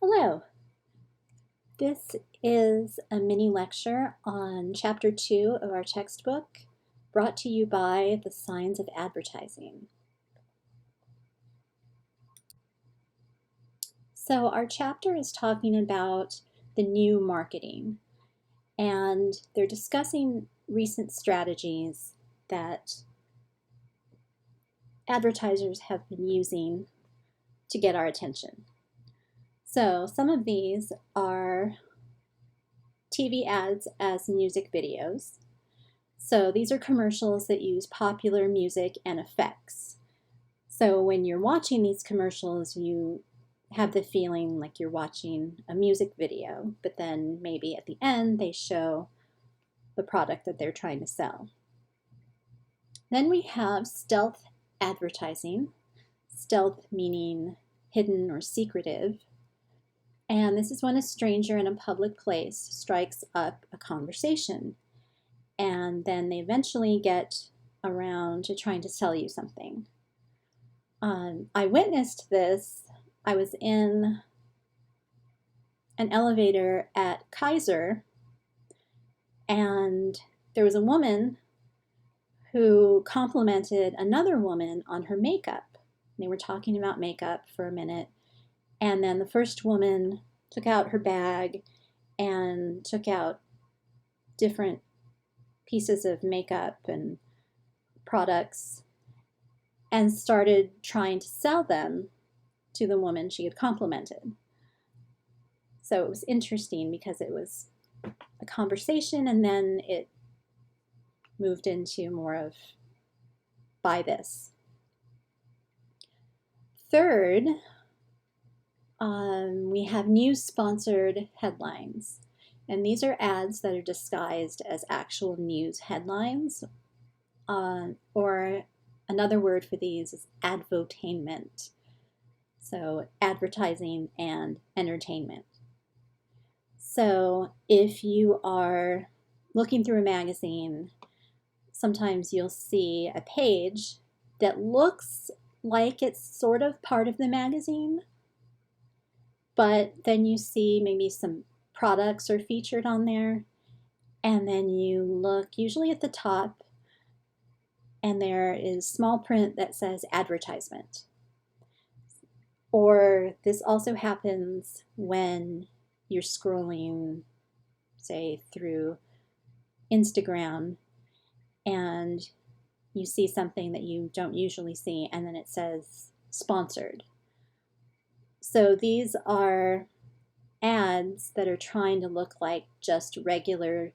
Hello. This is a mini lecture on Chapter 2 of our textbook, brought to you by The Signs of Advertising. So our chapter is talking about the new marketing, and they're discussing recent strategies that advertisers have been using to get our attention. So some of these are TV ads as music videos. So these are commercials that use popular music and effects. So when you're watching these commercials, you have the feeling like you're watching a music video, but then maybe at the end they show the product that they're trying to sell. Then we have stealth advertising, stealth meaning hidden or secretive. And this is when a stranger in a public place strikes up a conversation, and then they eventually get around to trying to sell you something. I witnessed this. I was in an elevator at Kaiser, and there was a woman who complimented another woman on her makeup. They were talking about makeup for a minute, and then the first woman took out her bag and took out different pieces of makeup and products and started trying to sell them to the woman she had complimented. So it was interesting because it was a conversation and then it moved into more of buy this. Third, we have news sponsored headlines. And these are ads that are disguised as actual news headlines, or another word for these is advotainment. So advertising and entertainment. So if you are looking through a magazine, sometimes you'll see a page that looks like it's sort of part of the magazine, but then you see maybe some products are featured on there, and then you look usually at the top and there is small print that says advertisement. Or this also happens when you're scrolling, say, through Instagram and you see something that you don't usually see and then it says sponsored. So these are ads that are trying to look like just regular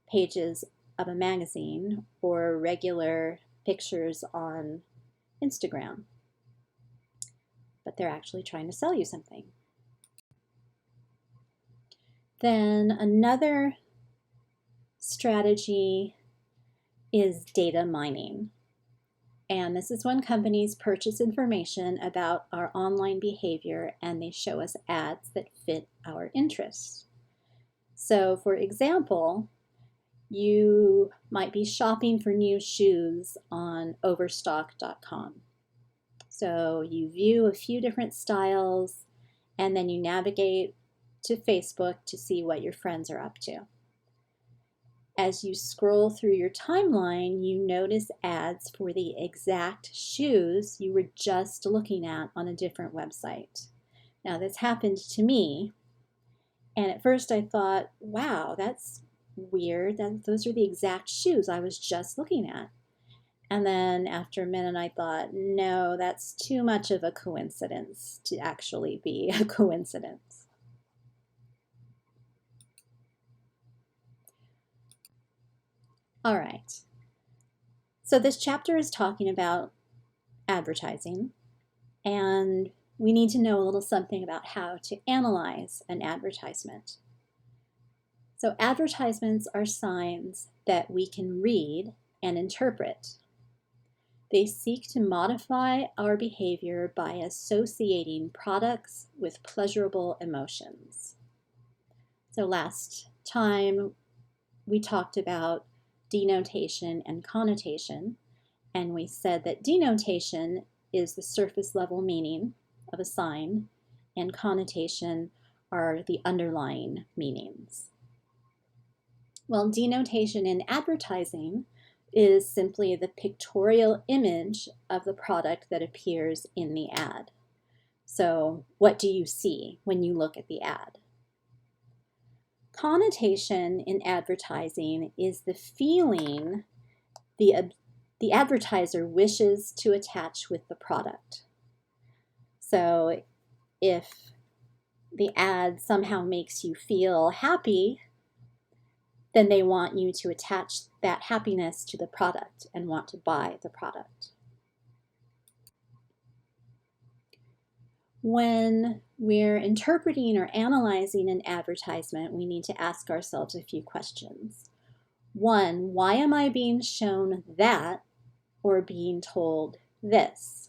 pages of a magazine or regular pictures on Instagram, but they're actually trying to sell you something. Then another strategy is data mining. And this is when companies purchase information about our online behavior and they show us ads that fit our interests. So for example, you might be shopping for new shoes on overstock.com. So you view a few different styles and then you navigate to Facebook to see what your friends are up to. As you scroll through your timeline, you notice ads for the exact shoes you were just looking at on a different website. Now this happened to me, and at first I thought, wow, that's weird. Those are the exact shoes I was just looking at. And then after a minute I thought, no, that's too much of a coincidence to actually be a coincidence. All right. So this chapter is talking about advertising, and we need to know a little something about how to analyze an advertisement. So advertisements are signs that we can read and interpret. They seek to modify our behavior by associating products with pleasurable emotions. So last time we talked about denotation and connotation, and we said that denotation is the surface level meaning of a sign, and connotation are the underlying meanings? Well, denotation in advertising is simply the pictorial image of the product that appears in the ad. So, what do you see when you look at the ad? Connotation in advertising is the feeling the advertiser wishes to attach with the product. So if the ad somehow makes you feel happy, then they want you to attach that happiness to the product and want to buy the product. When we're interpreting or analyzing an advertisement, we need to ask ourselves a few questions. One, why am I being shown that or being told this?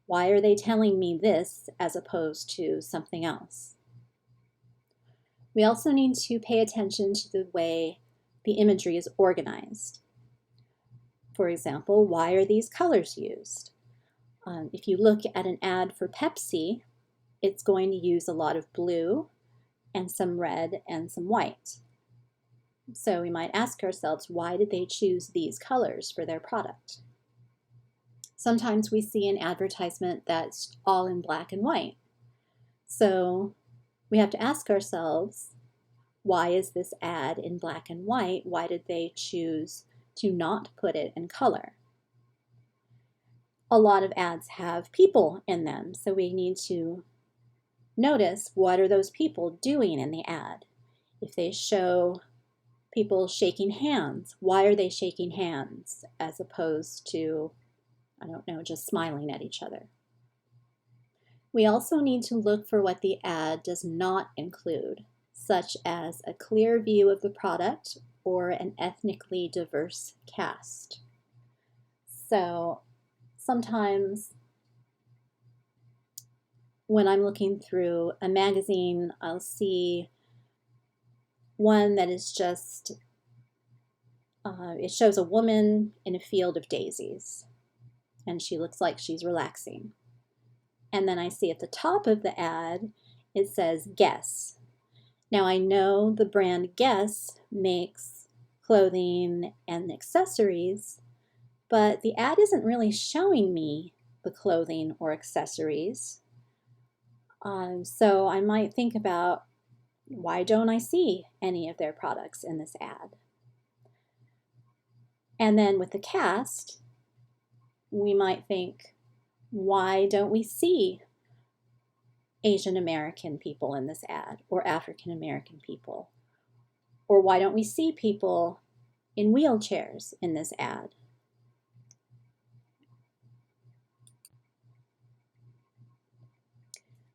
Why are they telling me this as opposed to something else? We also need to pay attention to the way the imagery is organized. For example, why are these colors used? If you look at an ad for Pepsi, it's going to use a lot of blue and some red and some white. So we might ask ourselves, why did they choose these colors for their product? Sometimes we see an advertisement that's all in black and white. So we have to ask ourselves, why is this ad in black and white? Why did they choose to not put it in color? A lot of ads have people in them, so we need to notice what are those people doing in the ad. If they show people shaking hands, why are they shaking hands as opposed to, I don't know, just smiling at each other? We also need to look for what the ad does not include, such as a clear view of the product or an ethnically diverse cast. So sometimes when I'm looking through a magazine, I'll see one that is just, it shows a woman in a field of daisies, and she looks like she's relaxing. And then I see at the top of the ad, it says Guess. Now I know the brand Guess makes clothing and accessories, but the ad isn't really showing me the clothing or accessories. So I might think about, why don't I see any of their products in this ad? And then with the cast, we might think, why don't we see Asian American people in this ad, or African American people? Or why don't we see people in wheelchairs in this ad?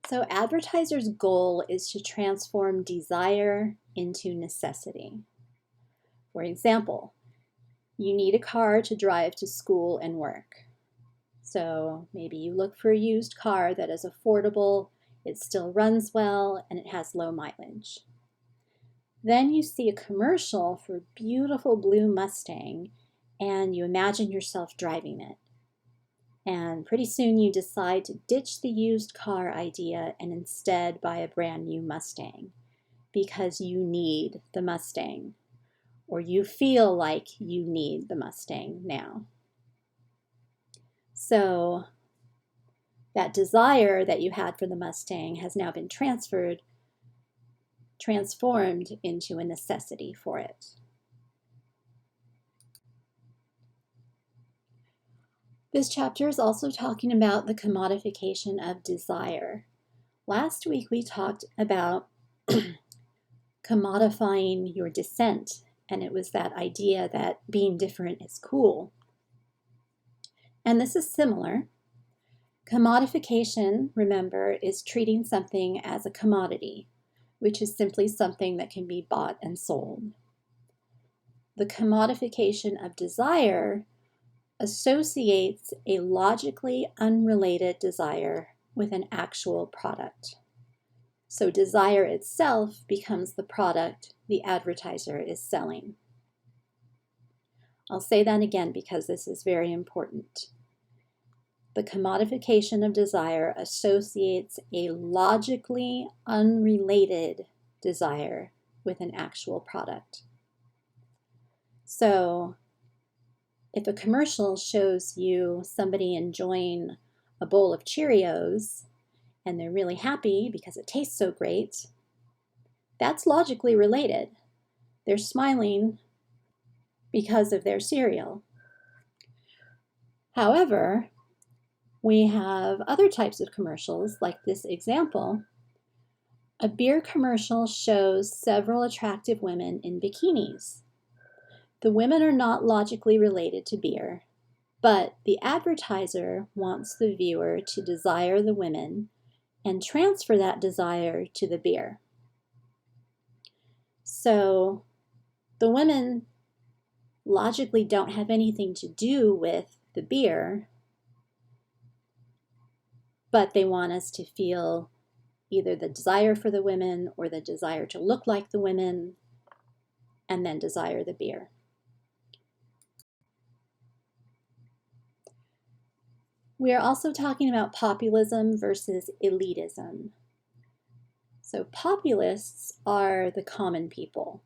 So advertisers' goal is to transform desire into necessity. For example, you need a car to drive to school and work. So maybe you look for a used car that is affordable, it still runs well, and it has low mileage. Then you see a commercial for a beautiful blue Mustang, and you imagine yourself driving it. And pretty soon you decide to ditch the used car idea and instead buy a brand new Mustang because you need the Mustang, or you feel like you need the Mustang now. So that desire that you had for the Mustang has now been transformed into a necessity for it. This chapter is also talking about the commodification of desire. Last week we talked about commodifying your dissent, and it was that idea that being different is cool. And this is similar. Commodification, remember, is treating something as a commodity, which is simply something that can be bought and sold. The commodification of desire associates a logically unrelated desire with an actual product. So desire itself becomes the product the advertiser is selling. I'll say that again because this is very important. the commodification of desire associates a logically unrelated desire with an actual product. So if a commercial shows you somebody enjoying a bowl of Cheerios and they're really happy because it tastes so great, that's logically related. They're smiling because of their cereal. However, we have other types of commercials, like this example. A beer commercial shows several attractive women in bikinis. The women are not logically related to beer, but the advertiser wants the viewer to desire the women and transfer that desire to the beer. So the women logically don't have anything to do with the beer, but they want us to feel either the desire for the women or the desire to look like the women and then desire the beer. We are also talking about populism versus elitism. So populists are the common people,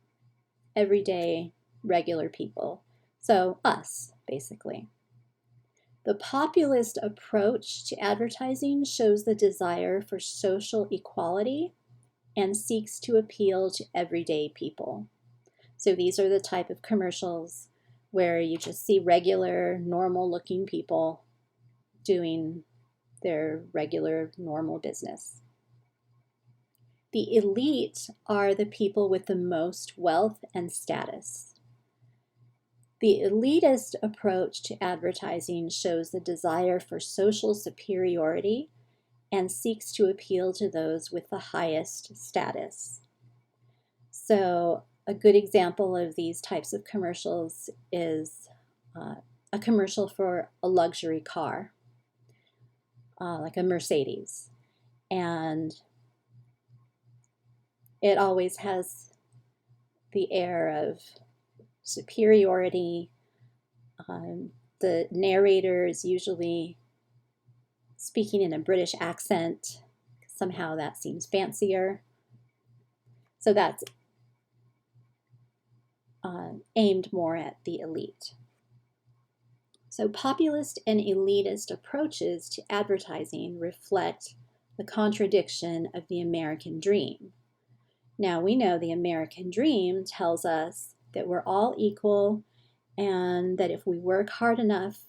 everyday, regular people. So us, basically. The populist approach to advertising shows the desire for social equality and seeks to appeal to everyday people. So these are the type of commercials where you just see regular, normal-looking people doing their regular, normal business. The elite are the people with the most wealth and status. The elitist approach to advertising shows the desire for social superiority and seeks to appeal to those with the highest status. So a good example of these types of commercials is a commercial for a luxury car, like a Mercedes. And it always has the air of superiority. The narrator is usually speaking in a British accent. Somehow that seems fancier. So that's aimed more at the elite. So populist and elitist approaches to advertising reflect the contradiction of the American dream. Now we know the American dream tells us that we're all equal and that if we work hard enough,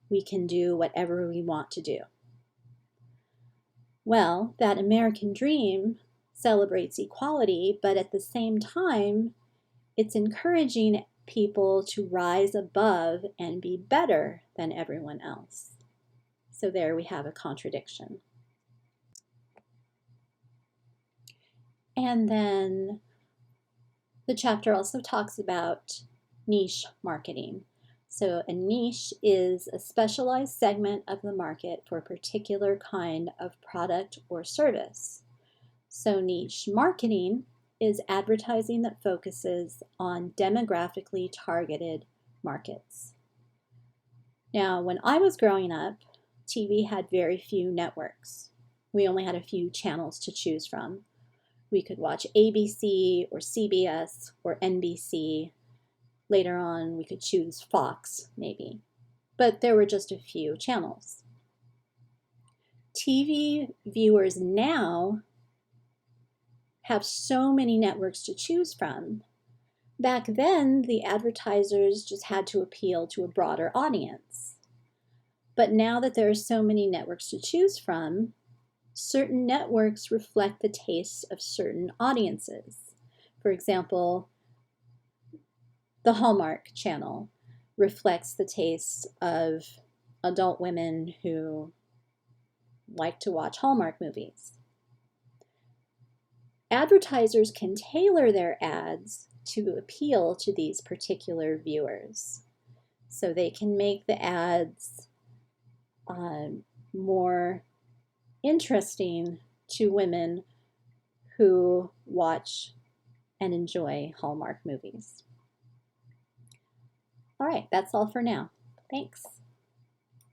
we can do whatever we want to do. Well, that American dream celebrates equality, but at the same time, it's encouraging people to rise above and be better than everyone else. So there we have a contradiction. And then the chapter also talks about niche marketing. So a niche is a specialized segment of the market for a particular kind of product or service. So niche marketing is advertising that focuses on demographically targeted markets. Now, when I was growing up, TV had very few networks. We only had a few channels to choose from. We could watch ABC or CBS or NBC. Later on, we could choose Fox, maybe. But there were just a few channels. TV viewers now have so many networks to choose from. Back then, the advertisers just had to appeal to a broader audience. But now that there are so many networks to choose from, certain networks reflect the tastes of certain audiences. For example, the Hallmark Channel reflects the tastes of adult women who like to watch Hallmark movies. Advertisers can tailor their ads to appeal to these particular viewers. So they can make the ads more interesting to women who watch and enjoy Hallmark movies. All right, that's all for now. Thanks.